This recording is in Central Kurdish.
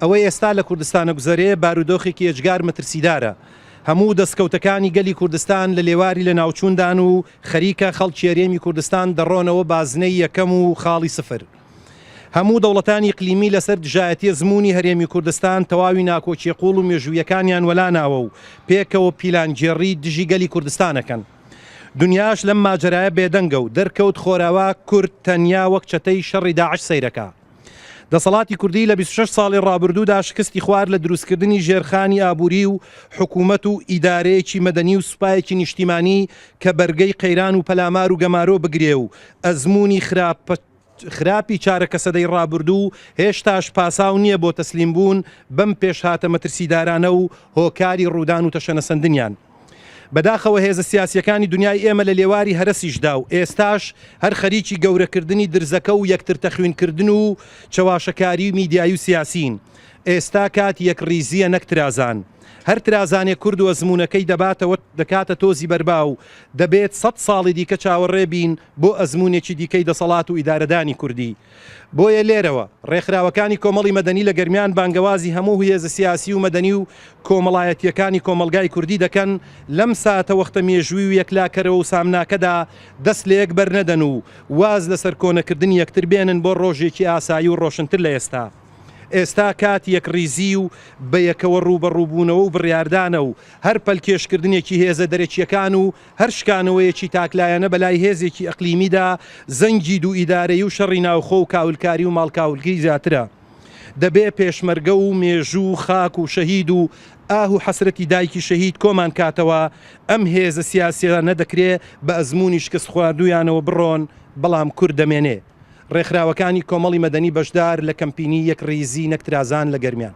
ئەوەی ئێستا لە کوردستانە گوزەرێ بارودۆخێکی ئەجگار مەترسیدارە. هەموو دەستکەوتەکانی گەلی کوردستان لە لێواری لە ناوچووندان و خەریکە خەڵکی هەرێمی کوردستان دەڕۆنەوە بازنەی یەکەم و خاڵی سفر. هەموو دەوڵەتانی اقلیمی لەسەر دژایەتی زموونی هەرێمی کوردستان تەواوی ناکۆچی قوڵ و مێژوویەکانیان وەلاناوە و پێکەوە پیلانجێڕی دژی گەلی کوردستانەکەن. دنیاش لەم ماجرایە بێدەنگە و دەرکەوت خۆراوە کورد تەنیا وەک چەتەی شەڕی داعش سەیرەکە. دەسەڵاتی کوردی لە 26 ساڵی ڕابردوودا شکستی خوار لە دروستکردنی ژێرخانی ئابووری و حکوومەت و ئیدارەیەکی مەدەنی و سوپایەکی نیشتیمانی کە بەرگەی قەیران و پەلامار و گەمارۆ بگرێ و ئەزمموی خراپی چارەکە سەدەی ڕابردوو هێشتاش پاساو نییە بۆ تەسلیم بوون بەم پێشهاتە مەترسیدارانە و هۆکاری ڕوودان و تەشەنەسەندنیان. بەداخەوە هێزە سیاسیەکانی دنیای ئێمە لە لێواری هەرەسیشدا و ئێستاش هەر خەریکی گەورەکردنی درزەکە و یەکتر تەخوێنکردن و چەواشەکاری و میدیایی و سیاسین. ئێستا کات یەکڕیزیە نەک ترازان. هەر ترازانێک کورد و ئەزمونەکەی دەکاتە تۆزی بەربا و دەبێت 100 ساڵی دیکە چاوەڕێ بین بۆ ئەزمونێکی دیکەی دەسەڵات و ئیدارەدانی کوردی. بۆیە لێرەوە ڕێکخراوەکانی کۆمەڵی مەدەنی لە گەرمیان بانگەوازی هەموو هێزە سیاسی و مەدەنی و کۆمەڵایەتیەکانی کۆمەلگای کوردی دەکەن لەم ساتە وەختە مێژووی و یەکلاکەرەوە و سامناکەدا دەست لە یەک بەرنەدەن و واز لەسەر کۆنەکردنی یەکتر بێنن بۆ ڕۆژێکی ئاسایی و ڕۆشنتر لە ئێستا. ئێستا کات یەکڕیزی و بە یەکەوە ڕوبەڕووبوونەوە و بڕیاردانە و هەر پەلکێشکردنێکی هێزە دەرەکیەکان و هەر شکانەوەیەکی تاکلایەنە بەلای هێزێکی ئەقلیمیدا زەنگی دوو ئیدارەی و شەڕی ناوخۆ و کاولکاری و ماڵکاولگی زیاترە. دەبێ پێشمەرگە و مێژوو خاک و شەهید و ئاه و حەسرەتی دایکی شەهید کۆمان کاتەوە ئەم هێزە سیاسیە نەدەکرێ بە ئەزمموی شکست خواردویانەوە بڕۆن بەڵام کورد دەمێنێ. ڕێکخراوەکانی کۆمەڵی مەدەنی بەشدار لە کەمپینی یەکڕیزی نەکترازان لە گەرمیان.